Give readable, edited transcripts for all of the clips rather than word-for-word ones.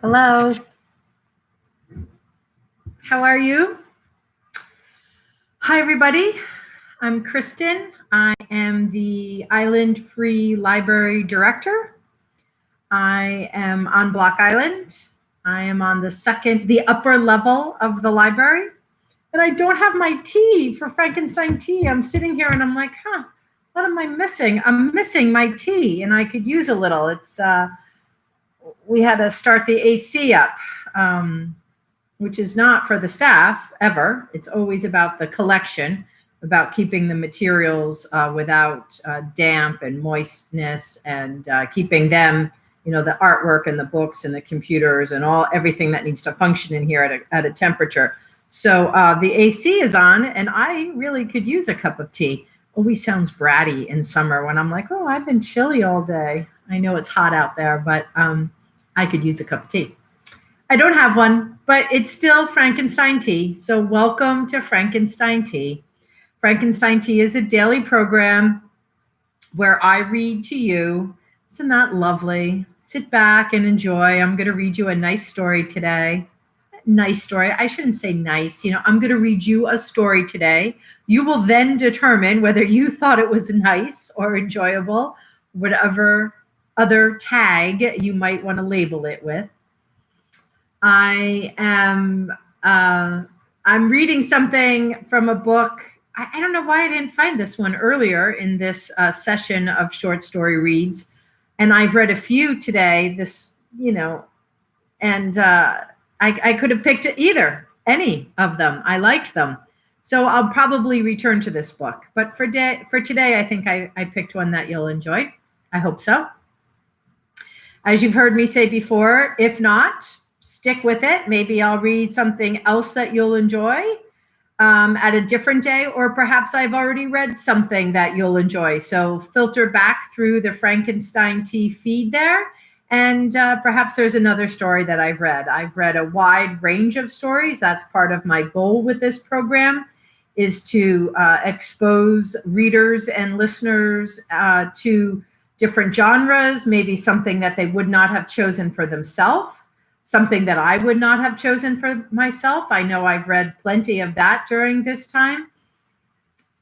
Hello. How are you? Hi, everybody. I'm Kristen. I am the Island Free Library Director. I am on Block Island. I am on the upper level of the library. And I don't have my tea for Frankenstein tea. I'm sitting here and I'm like, what am I missing? I'm missing my tea and I could use a little. We had to start the AC up. Which is not for the staff ever. It's always about the collection, about keeping the materials without damp and moistness, and keeping them, the artwork and the books and the computers and everything that needs to function in here at a temperature. So the AC is on, and I really could use a cup of tea. Always sounds bratty in summer when I'm like, oh, I've been chilly all day. I know it's hot out there, but I could use a cup of tea. I don't have one, but it's still Frankenstein Tea. So welcome to Frankenstein Tea. Frankenstein Tea is a daily program where I read to you. Isn't that lovely? Sit back and enjoy. I'm going to read you a nice story today. Nice story. I shouldn't say nice. I'm going to read you a story today. You will then determine whether you thought it was nice or enjoyable, whatever other tag you might want to label it with. I'm reading something from a book. I don't know why I didn't find this one earlier in this session of short story reads. And I've read a few today, and I could have picked any of them. I liked them. So I'll probably return to this book. But for today, I think I picked one that you'll enjoy. I hope so. As you've heard me say before, if not, stick with it. Maybe I'll read something else that you'll enjoy at a different day, or perhaps I've already read something that you'll enjoy. So filter back through the Frankenstein Tea feed there, and perhaps there's another story that I've read. I've read a wide range of stories. That's part of my goal with this program, is to expose readers and listeners to different genres, maybe something that they would not have chosen for themselves. Something that I would not have chosen for myself. I know I've read plenty of that during this time.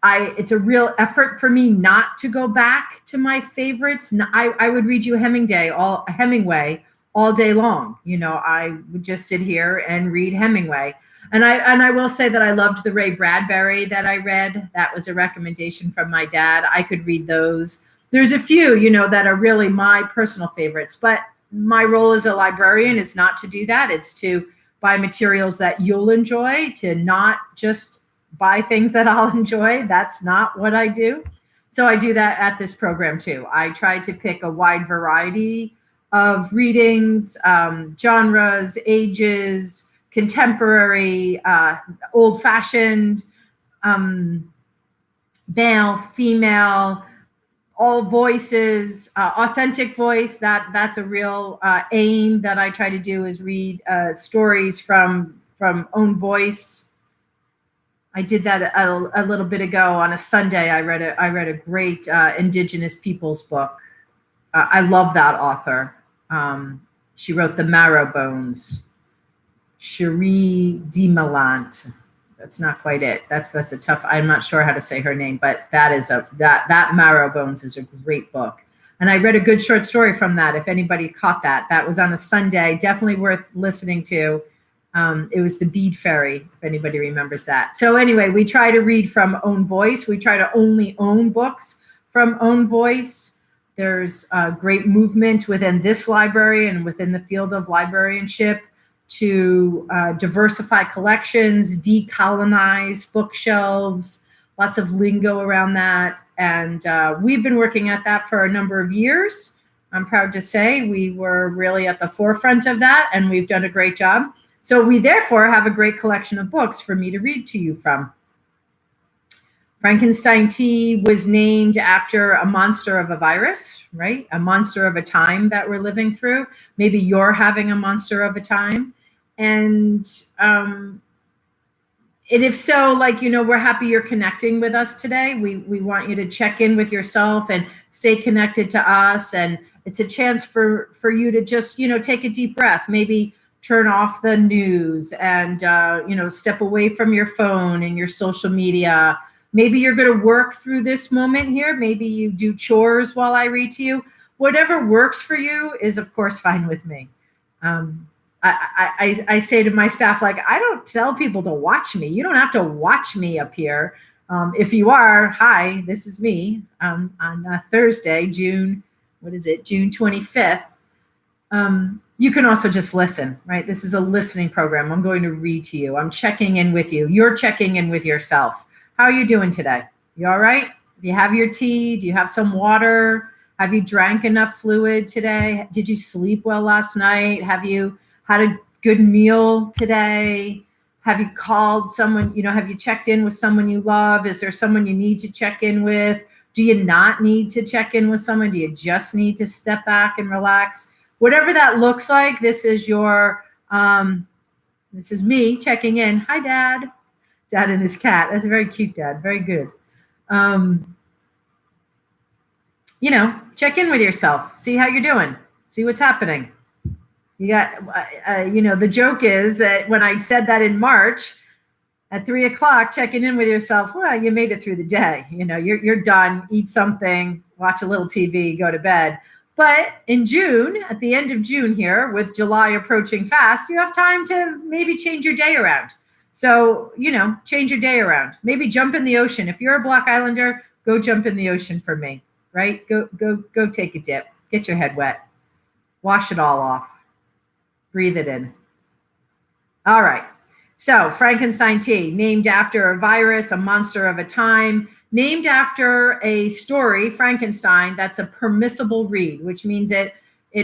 It's a real effort for me not to go back to my favorites. I would read you Hemingway all day long. I would just sit here and read Hemingway. And I will say that I loved the Ray Bradbury that I read. That was a recommendation from my dad. I could read those. There's a few, that are really my personal favorites, but my role as a librarian is not to do that. It's to buy materials that you'll enjoy, to not just buy things that I'll enjoy. That's not what I do. So I do that at this program too. I try to pick a wide variety of readings, genres, ages, contemporary, old-fashioned, male, female, all voices, authentic voice. That's a real aim that I try to do, is read stories from own voice. I did that a little bit ago on a Sunday. I read a great Indigenous peoples book. I love that author. She wrote The Marrow Bones. Cherie Dimalant. That's not quite it. That's a tough. I'm not sure how to say her name, but that Marrow Bones is a great book. And I read a good short story from that. If anybody caught that was on a Sunday. Definitely worth listening to. It was The Bead Fairy, if anybody remembers that. So anyway, we try to read from own voice. We try to only own books from own voice. There's a great movement within this library and within the field of librarianship to diversify collections, decolonize bookshelves, lots of lingo around that. And we've been working at that for a number of years. I'm proud to say we were really at the forefront of that, and we've done a great job. So we therefore have a great collection of books for me to read to you from. Frankenstein Tea was named after a monster of a virus, right? A monster of a time that we're living through. Maybe you're having a monster of a time. And And if so, like, we're happy you're connecting with us today. We want you to check in with yourself and stay connected to us. And it's a chance for you to just, take a deep breath, maybe turn off the news and, step away from your phone and your social media. Maybe you're going to work through this moment here. Maybe you do chores while I read to you. Whatever works for you is, of course, fine with me. I say to my staff, like, I don't tell people to watch me. You don't have to watch me up here. If you are, hi, this is me on Thursday, June 25th. You can also just listen, right? This is a listening program. I'm going to read to you. I'm checking in with you. You're checking in with yourself. How are you doing today? You all right? Do you have your tea? Do you have some water? Have you drank enough fluid today? Did you sleep well last night? Have you had a good meal today? Have you called someone, have you checked in with someone you love? Is there someone you need to check in with? Do you not need to check in with someone? Do you just need to step back and relax? Whatever that looks like, this is me checking in. Hi, Dad. Dad and his cat. That's a very cute dad. Very good. Check in with yourself. See how you're doing. See what's happening. You got, the joke is that when I said that in March at 3:00, checking in with yourself, well, you made it through the day. You're done. Eat something, watch a little TV, go to bed. But in June, at the end of June here, with July approaching fast, you have time to maybe change your day around. So, change your day around. Maybe jump in the ocean. If you're a Block Islander, go jump in the ocean for me, right? Go take a dip. Get your head wet. Wash it all off. Breathe it in. All right. So Frankenstein Tea, named after a virus, a monster of a time, named after a story, Frankenstein, that's a permissible read, which means it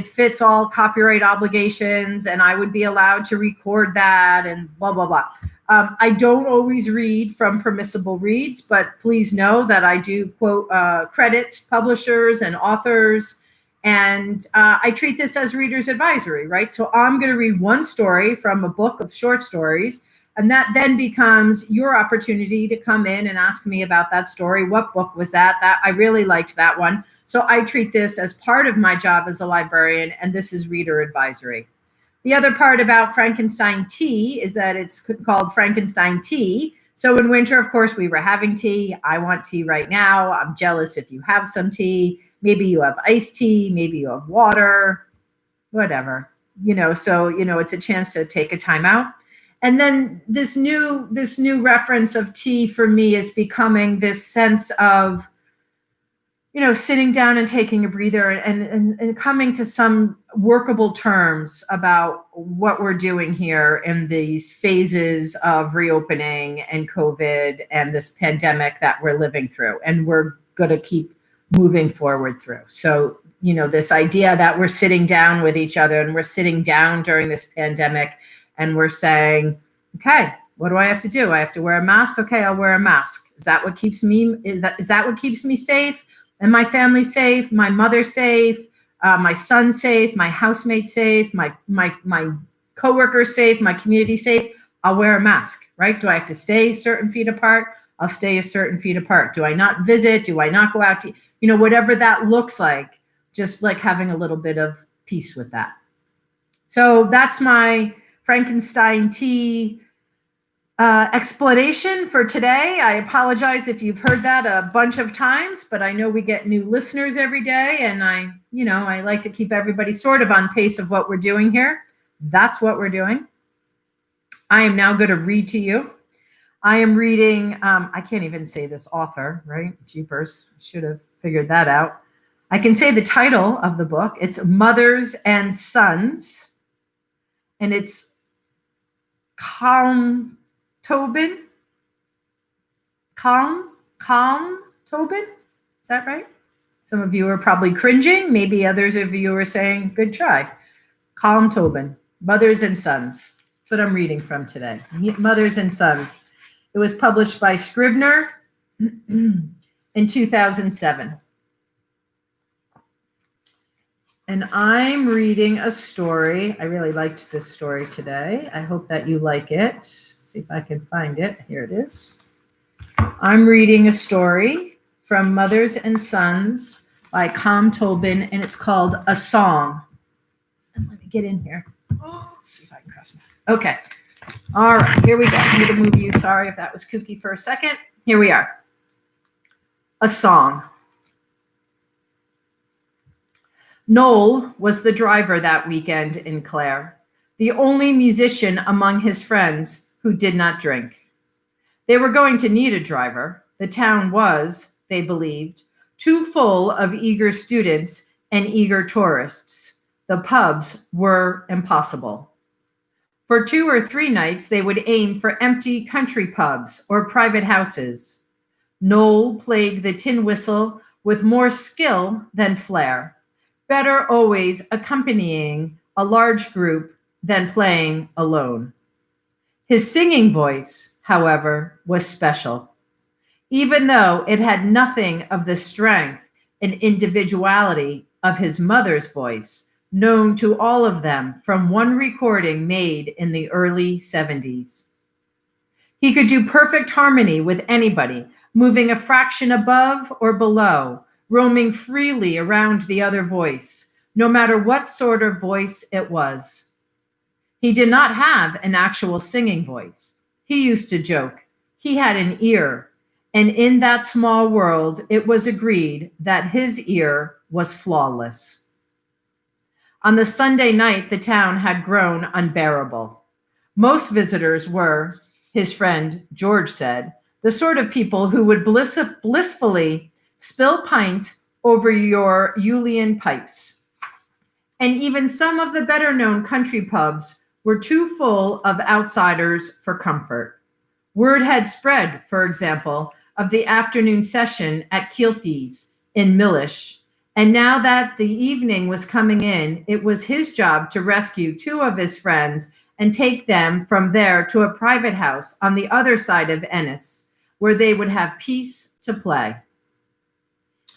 fits all copyright obligations and I would be allowed to record that and blah, blah, blah. I don't always read from permissible reads, but please know that I do quote credit publishers and authors. And I treat this as reader's advisory, right? So I'm going to read one story from a book of short stories, and that then becomes your opportunity to come in and ask me about that story. What book was that? That I really liked that one. So I treat this as part of my job as a librarian, and this is reader advisory. The other part about Frankenstein Tea is that it's called Frankenstein Tea. So in winter, of course, we were having tea. I want tea right now. I'm jealous if you have some tea. Maybe you have iced tea, maybe you have water, whatever, so, it's a chance to take a time out. And then this new reference of tea for me is becoming this sense of, sitting down and taking a breather and coming to some workable terms about what we're doing here in these phases of reopening and COVID and this pandemic that we're living through. And we're going to keep moving forward through. So, this idea that we're sitting down with each other and we're sitting down during this pandemic and we're saying, okay, what do I have to do? I have to wear a mask. Okay, I'll wear a mask. Is that what keeps me safe? And my family safe? My mother safe? My son safe? My housemate safe? My coworker safe? My community safe? I'll wear a mask, right? Do I have to stay certain feet apart? I'll stay a certain feet apart. Do I not visit? Do I not go out to, whatever that looks like, just like having a little bit of peace with that. So that's my Frankenstein Tea explanation for today. I apologize if you've heard that a bunch of times, but I know we get new listeners every day, and I like to keep everybody sort of on pace of what we're doing here. That's what we're doing. I am now going to read to you. I am reading, I can't even say this author, right? Jeepers, I should have figured that out. I can say the title of the book. It's Mothers and Sons, and it's Calm Tobin. Calm Tobin. Is that right? Some of you are probably cringing. Maybe others of you are saying, good try. Calm Tobin, Mothers and Sons. That's what I'm reading from today. Mothers and Sons. It was published by Scribner in 2007. And I'm reading a story. I really liked this story today. I hope that you like it. see if I can find it. Here it is. I'm reading a story from Mothers and Sons by Com Tobin, and it's called A Song. And let me get in here. Oh, let's see if I can cross my eyes. Okay. All right, here we go. I'm going to move you. Sorry if that was kooky for a second. Here we are. A Song. Noel was the driver that weekend in Clare, the only musician among his friends who did not drink. They were going to need a driver. The town was, they believed, too full of eager students and eager tourists. The pubs were impossible. For 2 or 3 nights, they would aim for empty country pubs or private houses. Noel played the tin whistle with more skill than flair, better always accompanying a large group than playing alone. His singing voice, however, was special. Even though it had nothing of the strength and individuality of his mother's voice, known to all of them from one recording made in the early 70s. He could do perfect harmony with anybody, moving a fraction above or below, roaming freely around the other voice, no matter what sort of voice it was. He did not have an actual singing voice. He used to joke. He had an ear, and in that small world, it was agreed that his ear was flawless. On the Sunday night, the town had grown unbearable. Most visitors were, his friend George said, the sort of people who would blissfully spill pints over your Julian pipes. And even some of the better-known country pubs were too full of outsiders for comfort. Word had spread, for example, of the afternoon session at Kilty's in Millish, and now that the evening was coming in, it was his job to rescue 2 of his friends and take them from there to a private house on the other side of Ennis, where they would have peace to play.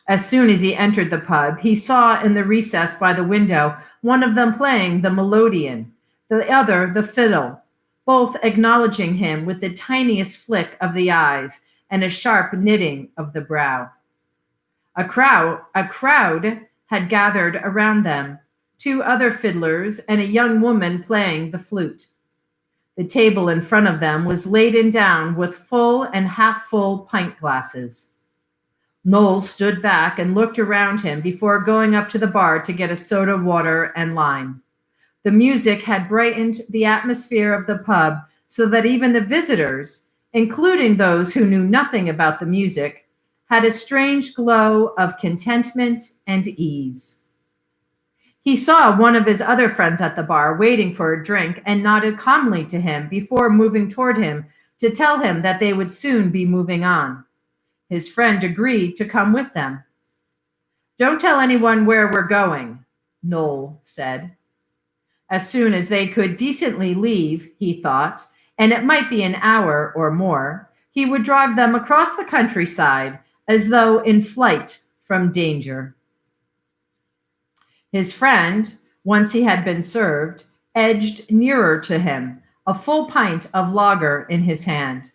As soon as he entered the pub, he saw in the recess by the window one of them playing the melodeon, the other the fiddle, both acknowledging him with the tiniest flick of the eyes and a sharp knitting of the brow. A crowd had gathered around them, 2 other fiddlers and a young woman playing the flute. The table in front of them was laden down with full and half-full pint glasses. Noel stood back and looked around him before going up to the bar to get a soda, water, and lime. The music had brightened the atmosphere of the pub so that even the visitors, including those who knew nothing about the music, had a strange glow of contentment and ease. He saw one of his other friends at the bar waiting for a drink and nodded calmly to him before moving toward him to tell him that they would soon be moving on. His friend agreed to come with them. "Don't tell anyone where we're going," Noel said. As soon as they could decently leave, he thought, and it might be an hour or more, he would drive them across the countryside as though in flight from danger. His friend, once he had been served, edged nearer to him, a full pint of lager in his hand.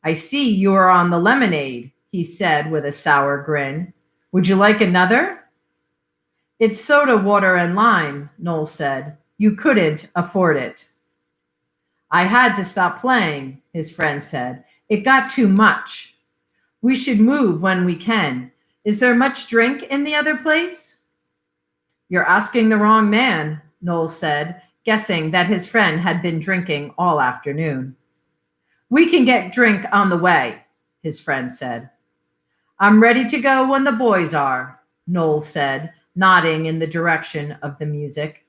"I see you are on the lemonade," he said with a sour grin. "Would you like another?" "It's soda, water, and lime," Noel said. "You couldn't afford it." "I had to stop playing," his friend said. "It got too much. We should move when we can. Is there much drink in the other place?" "You're asking the wrong man," Noel said, guessing that his friend had been drinking all afternoon. "We can get drink on the way," his friend said. "I'm ready to go when the boys are," Noel said, nodding in the direction of the music.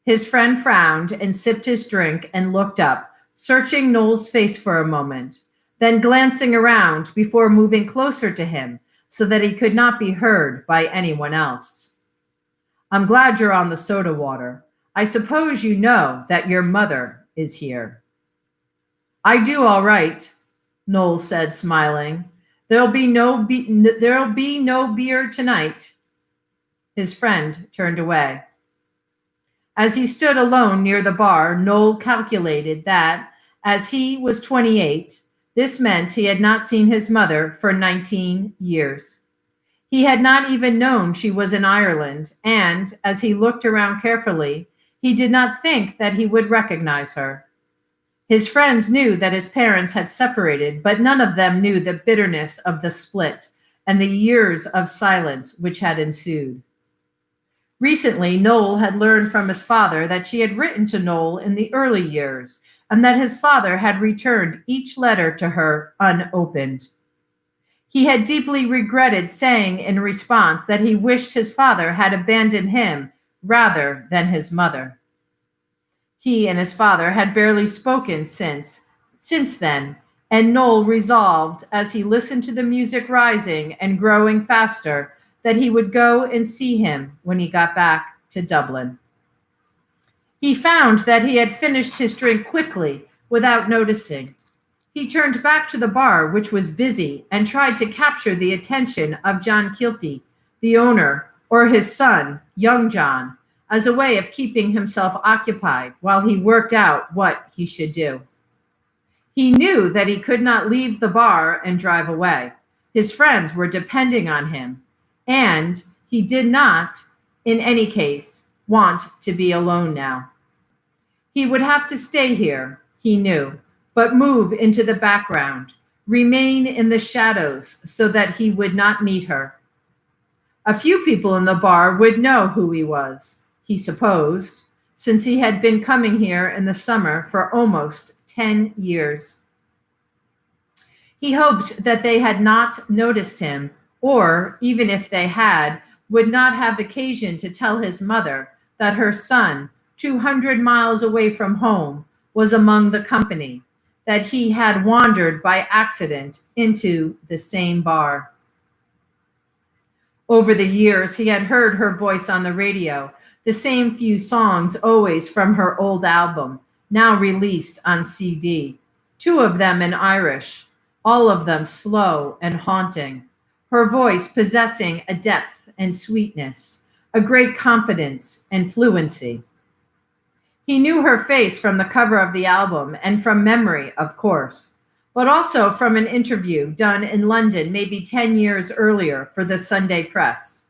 His friend frowned and sipped his drink and looked up, searching Noel's face for a moment, then glancing around before moving closer to him so that he could not be heard by anyone else. "I'm glad you're on the soda water. I suppose you know that your mother is here." "I do all right," Noel said, smiling. There'll be no beer tonight." His friend turned away. As he stood alone near the bar, Noel calculated that, As he was 28, this meant he had not seen his mother for 19 years. He had not even known she was in Ireland, and as he looked around carefully, he did not think that he would recognize her. His friends knew that his parents had separated, but none of them knew the bitterness of the split and the years of silence which had ensued. Recently, Noel had learned from his father that she had written to Noel in the early years, and that his father had returned each letter to her unopened. He had deeply regretted saying in response that he wished his father had abandoned him rather than his mother. He and his father had barely spoken since then, and Noel resolved, as he listened to the music rising and growing faster, that he would go and see him when he got back to Dublin. He found that he had finished his drink quickly, without noticing. He turned back to the bar, which was busy, and tried to capture the attention of John Kilty, the owner, or his son, young John, as a way of keeping himself occupied while he worked out what he should do. He knew that he could not leave the bar and drive away. His friends were depending on him, and he did not, in any case, want to be alone now. He would have to stay here, he knew, but move into the background, remain in the shadows so that he would not meet her. A few people in the bar would know who he was, he supposed, since he had been coming here in the summer for almost 10 years. He hoped that they had not noticed him, or, even if they had, would not have occasion to tell his mother that her son, 200 miles away from home, was among the company, that he had wandered by accident into the same bar. Over the years, he had heard her voice on the radio, the same few songs always from her old album, now released on CD, 2 of them in Irish, all of them slow and haunting, her voice possessing a depth and sweetness, a great confidence and fluency. He knew her face from the cover of the album and from memory, of course, but also from an interview done in London maybe 10 years earlier for the Sunday Press.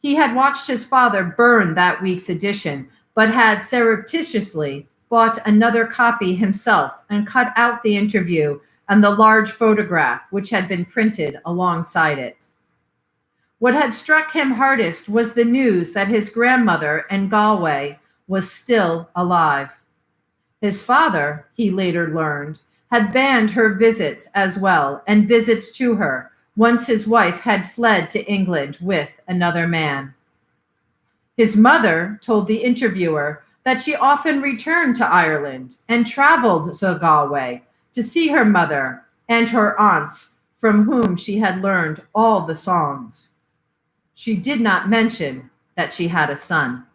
He had watched his father burn that week's edition, but had surreptitiously bought another copy himself and cut out the interview and the large photograph which had been printed alongside it. What had struck him hardest was the news that his grandmother in Galway was still alive. His father, he later learned, had banned her visits as well, and visits to her, once his wife had fled to England with another man. His mother told the interviewer that she often returned to Ireland and traveled to Galway to see her mother and her aunts, from whom she had learned all the songs. She did not mention that she had a son.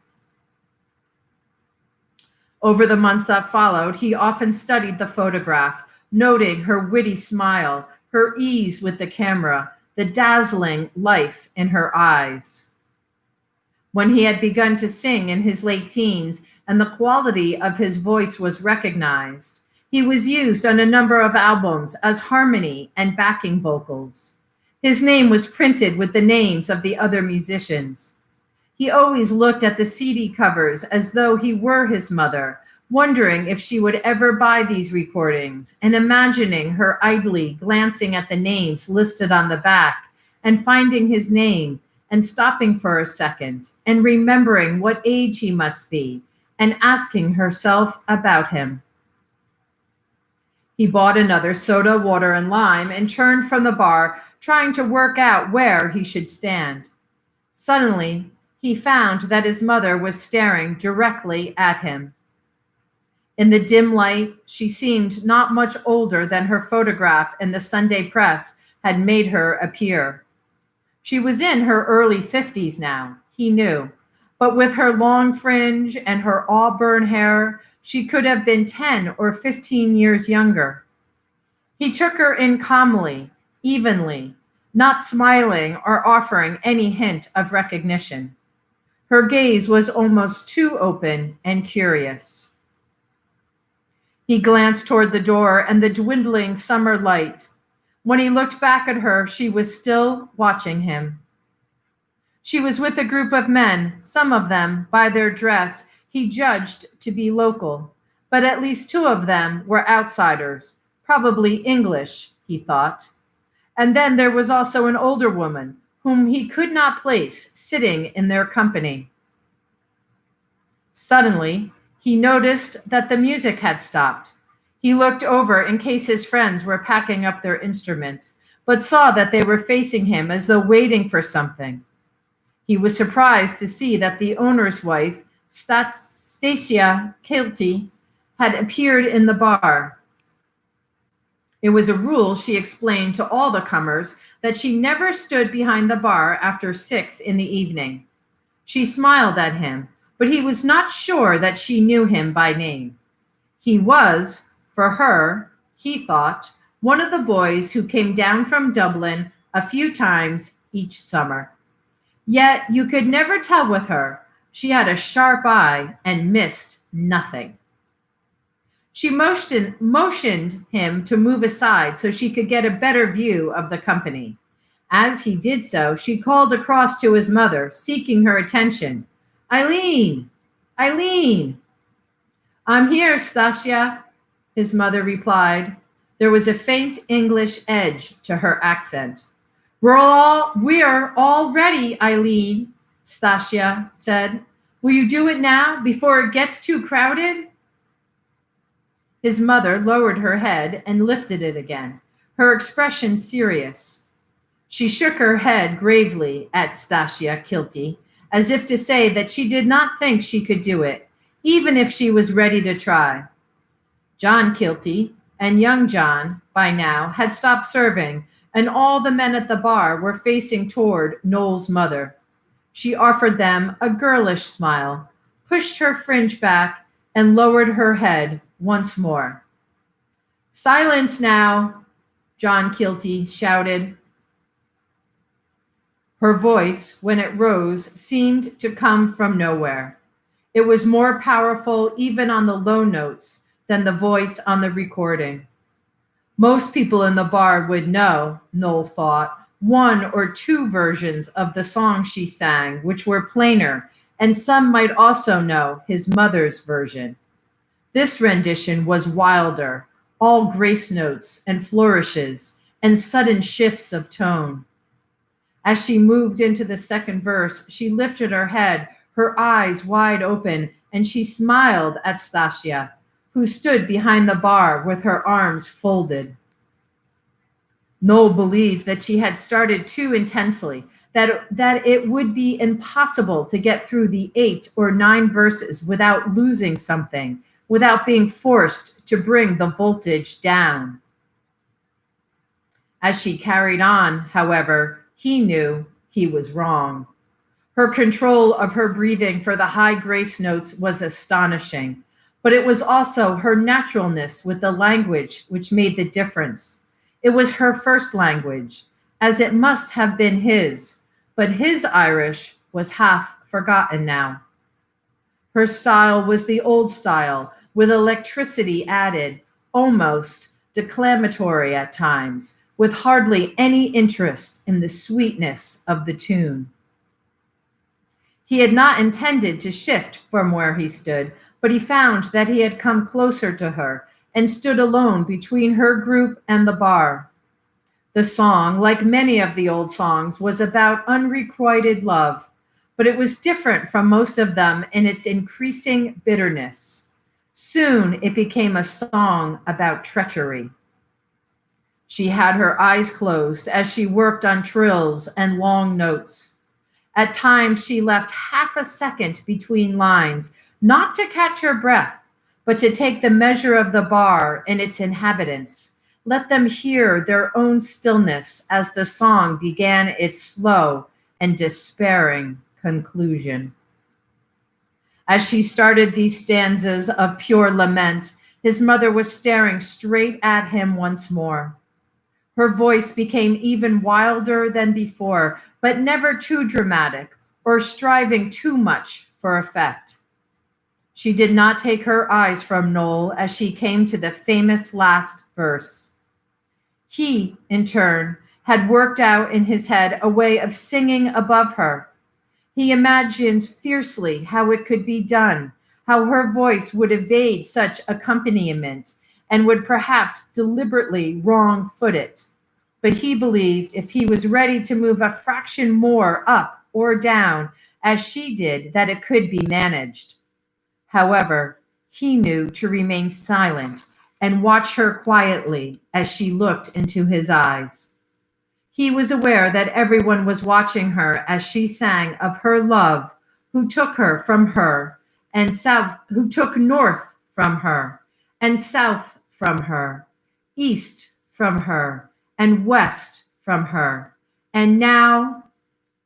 Over the months that followed, he often studied the photograph, noting her witty smile, her ease with the camera, the dazzling life in her eyes. When he had begun to sing in his late teens and the quality of his voice was recognized, he was used on a number of albums as harmony and backing vocals. His name was printed with the names of the other musicians. He always looked at the CD covers as though he were his mother, wondering if she would ever buy these recordings, and imagining her idly glancing at the names listed on the back and finding his name and stopping for a second and remembering what age he must be and asking herself about him. He bought another soda, water, and lime and turned from the bar, trying to work out where he should stand. Suddenly, he found that his mother was staring directly at him. In the dim light, she seemed not much older than her photograph in the Sunday Press had made her appear. She was in her early 50s now, he knew, but with her long fringe and her auburn hair, she could have been 10 or 15 years younger. He took her in calmly, evenly, not smiling or offering any hint of recognition. Her gaze was almost too open and curious. He glanced toward the door and the dwindling summer light. When he looked back at her, she was still watching him. She was with a group of men, some of them, by their dress, he judged to be local, but at least two of them were outsiders, probably English, he thought. And then there was also an older woman, whom he could not place, sitting in their company. Suddenly, he noticed that the music had stopped. He looked over in case his friends were packing up their instruments, but saw that they were facing him as though waiting for something. He was surprised to see that the owner's wife, Stasia Kilty, had appeared in the bar. It was a rule, she explained to all the comers, that she never stood behind the bar after 6 in the evening. She smiled at him, but he was not sure that she knew him by name. He was, for her, he thought, one of the boys who came down from Dublin a few times each summer. Yet you could never tell with her. She had a sharp eye and missed nothing. She motioned him to move aside so she could get a better view of the company. As he did so, she called across to his mother, seeking her attention. "Eileen! Eileen!" "I'm here, Stasia," his mother replied. There was a faint English edge to her accent. We're all ready, Eileen," Stasia said. "Will you do it now, before it gets too crowded?" His mother lowered her head and lifted it again, her expression serious. She shook her head gravely at Stasia Kilty, as if to say that she did not think she could do it, even if she was ready to try. John Kilty and young John, by now, had stopped serving, and all the men at the bar were facing toward Noel's mother. She offered them a girlish smile, pushed her fringe back, and lowered her head once more. "Silence now," John Kilty shouted. Her voice, when it rose, seemed to come from nowhere. It was more powerful, even on the low notes, than the voice on the recording. Most people in the bar would know, Noel thought, 1 or 2 versions of the song she sang, which were plainer, and some might also know his mother's version. This rendition was wilder, all grace notes and flourishes and sudden shifts of tone. As she moved into the second verse, she lifted her head, her eyes wide open, and she smiled at Stasia, who stood behind the bar with her arms folded. Noel believed that she had started too intensely, that it would be impossible to get through the 8 or 9 verses without losing something, without being forced to bring the voltage down. As she carried on, however, he knew he was wrong. Her control of her breathing for the high grace notes was astonishing, but it was also her naturalness with the language which made the difference. It was her first language, as it must have been his, but his Irish was half forgotten now. Her style was the old style, with electricity added, almost declamatory at times, with hardly any interest in the sweetness of the tune. He had not intended to shift from where he stood, but he found that he had come closer to her and stood alone between her group and the bar. The song, like many of the old songs, was about unrequited love, but it was different from most of them in its increasing bitterness. Soon it became a song about treachery. She had her eyes closed as she worked on trills and long notes. At times she left half a second between lines, not to catch her breath, but to take the measure of the bar and its inhabitants. Let them hear their own stillness as the song began its slow and despairing conclusion. As she started these stanzas of pure lament, his mother was staring straight at him once more. Her voice became even wilder than before, but never too dramatic or striving too much for effect. She did not take her eyes from Noel as she came to the famous last verse. He, in turn, had worked out in his head a way of singing above her. He imagined fiercely how it could be done, how her voice would evade such accompaniment and would perhaps deliberately wrong-foot it. But he believed if he was ready to move a fraction more up or down, as she did, that it could be managed. However, he knew to remain silent and watch her quietly as she looked into his eyes. He was aware that everyone was watching her as she sang of her love, who took her from her, and south, who took north from her, and south from her, east from her, and west from her. And now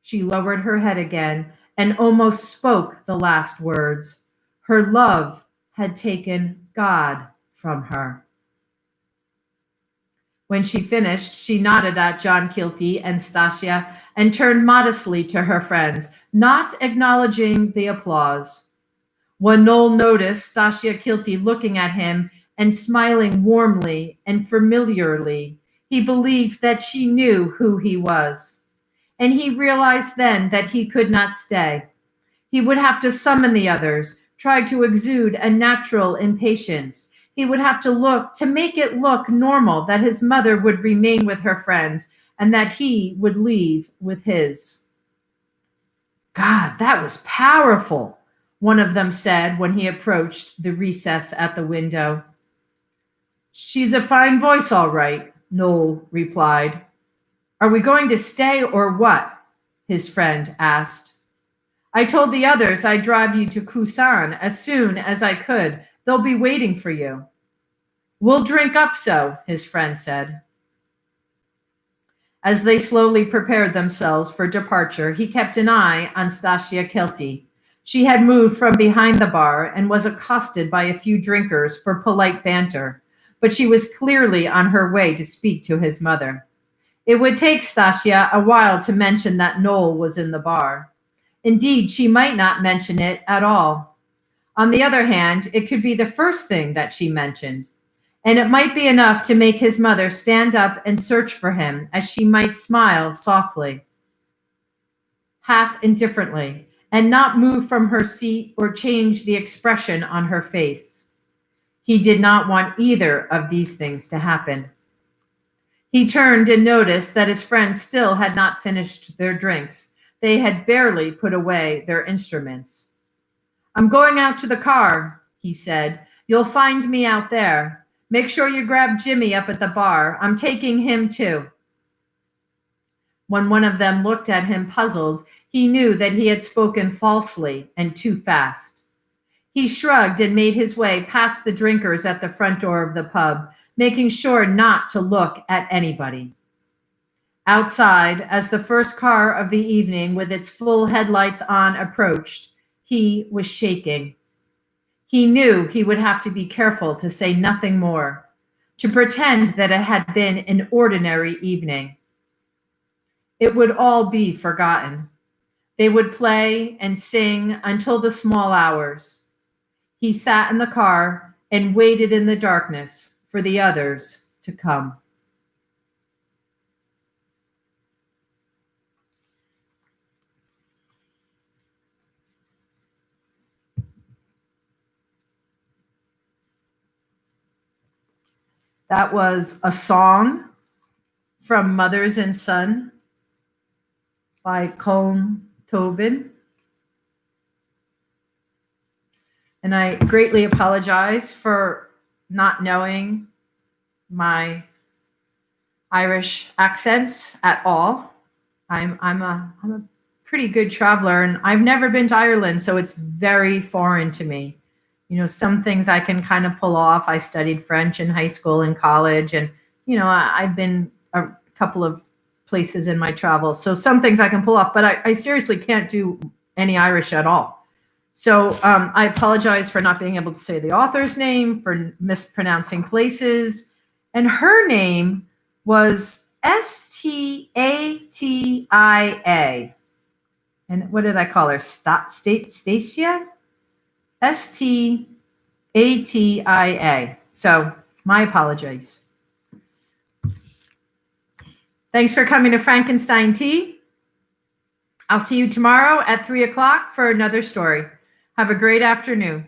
she lowered her head again and almost spoke the last words. Her love had taken God from her. When she finished, she nodded at John Kilty and Stasia and turned modestly to her friends, not acknowledging the applause. When Noel noticed Stasia Kilty looking at him and smiling warmly and familiarly, he believed that she knew who he was. And he realized then that he could not stay. He would have to summon the others, try to exude a natural impatience. He would have to make it look normal that his mother would remain with her friends and that he would leave with his. God, that was powerful, one of them said when he approached the recess at the window. She's a fine voice, all right, Noel replied. Are we going to stay or what? His friend asked. I told the others I'd drive you to Kusan as soon as I could. They'll be waiting for you. We'll drink up so, his friend said. As they slowly prepared themselves for departure, he kept an eye on Stasia Kilty. She had moved from behind the bar and was accosted by a few drinkers for polite banter, but she was clearly on her way to speak to his mother. It would take Stasia a while to mention that Noel was in the bar. Indeed, she might not mention it at all. On the other hand, it could be the first thing that she mentioned, and it might be enough to make his mother stand up and search for him as she might smile softly, half indifferently, and not move from her seat or change the expression on her face. He did not want either of these things to happen. He turned and noticed that his friends still had not finished their drinks. They had barely put away their instruments. I'm going out to the car, he said. You'll find me out there. Make sure you grab Jimmy up at the bar. I'm taking him too. When one of them looked at him puzzled, he knew that he had spoken falsely and too fast. He shrugged and made his way past the drinkers at the front door of the pub, making sure not to look at anybody. Outside, as the first car of the evening with its full headlights on approached, he was shaking. He knew he would have to be careful to say nothing more, to pretend that it had been an ordinary evening. It would all be forgotten. They would play and sing until the small hours. He sat in the car and waited in the darkness for the others to come. That was a song from Mothers and Son by Colm Tobin. And I greatly apologize for not knowing my Irish accents at all. I'm a pretty good traveler, and I've never been to Ireland, so it's very foreign to me. You know, some things I can kind of pull off. I studied French in high school and college, and, you know, I've been a couple of places in my travels. So some things I can pull off, but I seriously can't do any Irish at all. So I apologize for not being able to say the author's name, for mispronouncing places. And her name was Statia. And what did I call her? Stacia? Statia. So my apologies. Thanks for coming to Frankenstein Tea. I'll see you tomorrow at 3 o'clock for another story. Have a great afternoon.